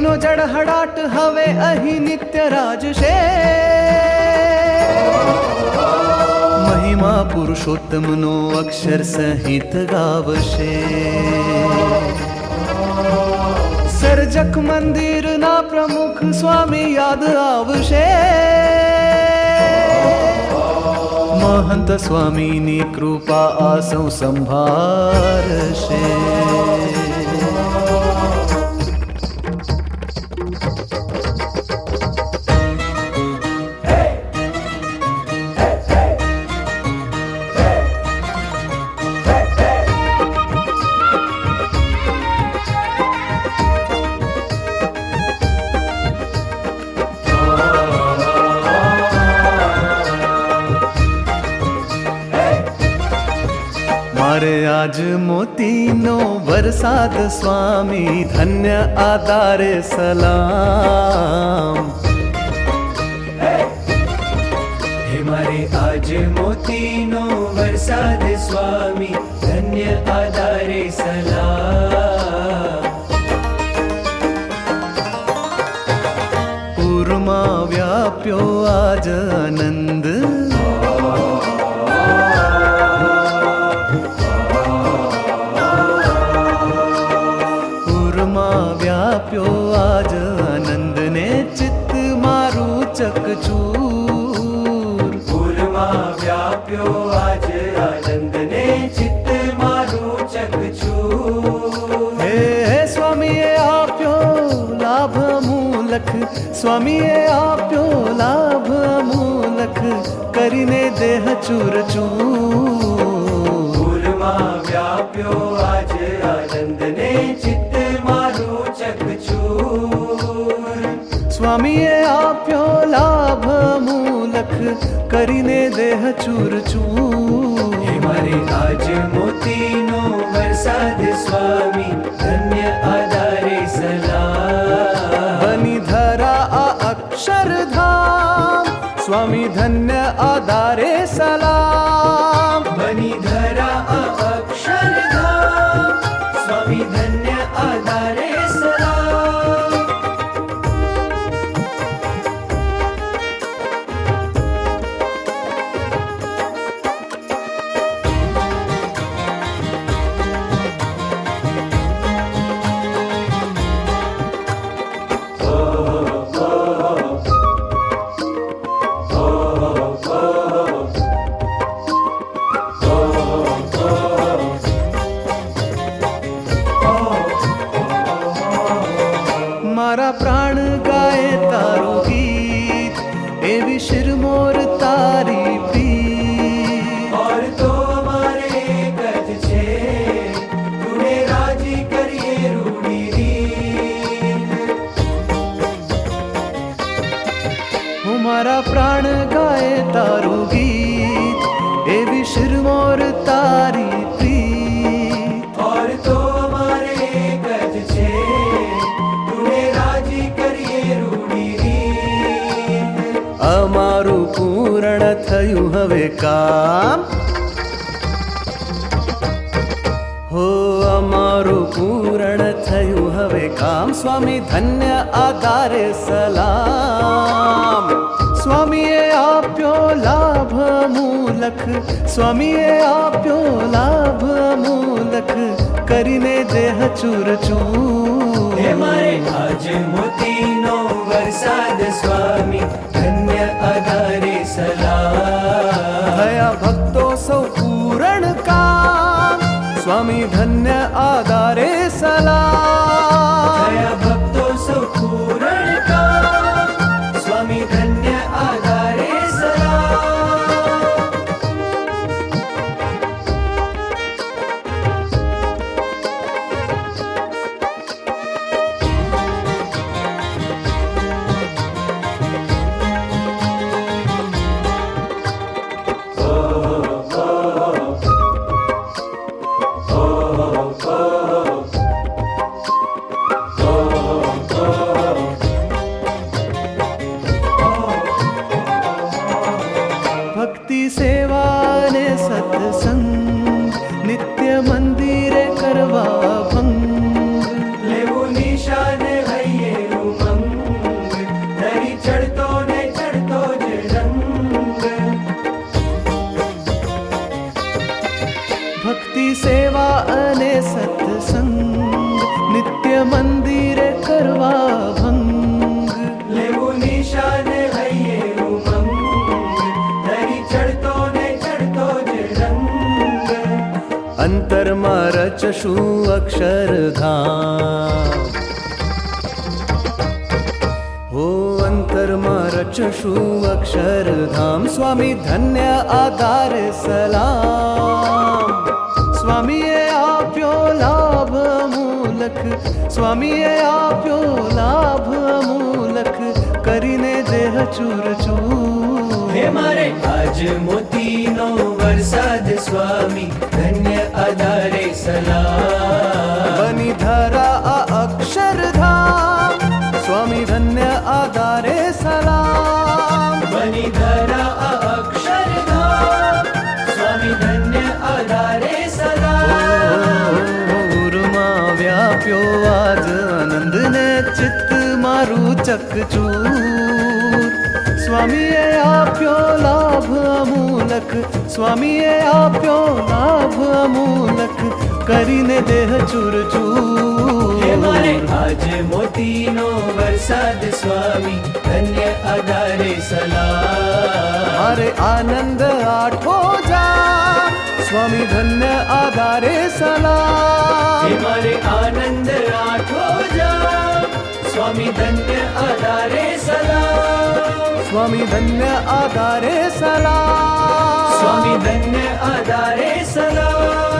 ધરતીનો જળહળાટ હવે અહીં નિત્ય રાજશે. મહિમા પુરુષોત્તમનો અક્ષર સહિત ગાવશે. સર્જક મંદિરના પ્રમુખ સ્વામી યાદ આવશે. મહંત સ્વામીની કૃપા આ સૌ સંભાળશે. મારે આજ મોતીનો વરસાદ સ્વામી ધન્ય આધારે સલામ. હે મારે આજ મોતીનો વરસાદ સ્વામી ધન્ય આધારે સલામ. પૂરમાં વ્યાપ્યો આજ આનંદ. વ્યાપ્યો આજ આનંદને ચિત્ત મારું ચકચૂર. પૂરમાં વ્યાપ્યો આજ આનંદને ચિત્ત મારું ચકચૂર. હે સ્વામીએ આપ્યો લાભ અમૂલક. સ્વામીએ આપ્યો લાભ અમૂલક કરીને દેહ ચૂર ચૂર. પૂરમાં વ્યાપ્યો આજ આનંદને ચિત્ત મારું ચકચૂર. સ્વામીએ આપ્યો લાભ અમૂલક કરીને દેહ ચૂર ચૂર. હે મારે આજ મોતીનો વરસાદ સ્વામી ધન્ય આધારે સલામ. બની ધરા આ અક્ષરધામ સ્વામી ધન્ય આધારે સલામ. બની ધરા આ અક્ષરધામ સ્વામી ધન્ય આધારે સલામ. મારા પ્રાણ ગાય તારું ગીત એવી શિરમોર તારી પ્રીત. और तो हमारे गज छे तूने राजी करिए रूड़ी रीत. હું મારા પ્રાણ ગાય તારું ગીત એવી શિરમોર તારી પ્રીત. और तो हमारे गज छे तूने राजी करिए रूड़ी रीत. અમારું પૂર્ણ થયું હવે કામ. હો અમારું પૂર્ણ થયું હવે કામ. સ્વામી ધન્ય આધારે સલામ. સ્વામીએ આપ્યો લાભ અમૂલક. સ્વામીએ આપ્યો લાભ અમૂલક કરીને દેહ ચૂર ચૂર. હે મારે આજ મોતીનો વરસાદ સ્વામી ધન્ય આધારે સલામ. થયા ભક્તો સૌ પૂરણ કામ. સ્વામી ધન્ય આધારે સલામ. થયા ભક્તો સૌ પૂરણ કામ સ્વામી ધન્ય આધારે સલામ. રચશું અક્ષરધામ. હો અંતરમાં રચશું અક્ષરધામ. સ્વામી ધન્ય આધારે સલામ. સ્વામીએ આપ્યો લાભ અમૂલક, સ્વામીએ આપ્યો લાભ અમૂલક, કરીને દેહ ચૂર ચૂર. હે મારે આજ મોતીનો વરસાદ સ્વામી ધન્ય આધારે સલામ. બની ધરા આ અક્ષરધામ. સ્વામી ધન્ય આધારે સલામ. બની ધરા આ અક્ષરધામ. સ્વામી ધન્ય આધારે સલામ. ઉરમાં વ્યાપ્યો આજ આનંદને ચિત્ત મારું ચકચૂર. સ્વામીએ આપ્યો લાભ અમૂલક, સ્વામીએ આપ્યો લાભ અમૂલક, કરીને દેહ ચૂર હે મારે ચૂર. આજે મોતીનો વરસાદ સ્વામી ધન્ય આધારે સલામ. મારે આનંદ આઠો જામ. સ્વામી ધન્ય આધારે હે સલામ. મારે આનંદ આઠો જામ. સ્વામી ધન્ય આધારે સલામ. સ્વામી ધન્ય આધારે સલામ. સ્વામી ધન્ય આધારે સલામ.